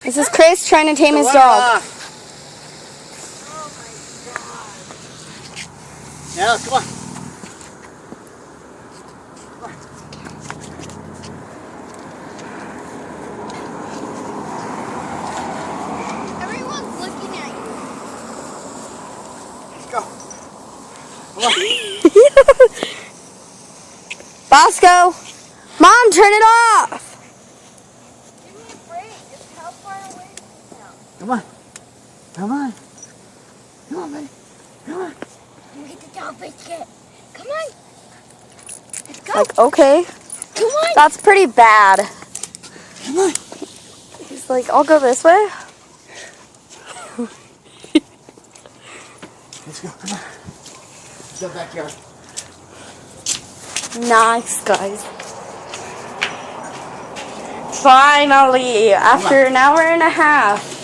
This is Chris trying to tame his dog. Yeah, come on. Everyone's looking at you. Let's go. Come on. Bosco, Mom, turn it off. Give me a break. Just how far away is this now? Come on. Come on. Come on, buddy. Come on. Get the dog biscuit. Come on. Let's go. Like, okay, Come on. that's pretty bad. Come on. He's like, I'll go this way. Let's go. Come on. Let's go backyard. Nice, guys. Finally, after an hour and a half.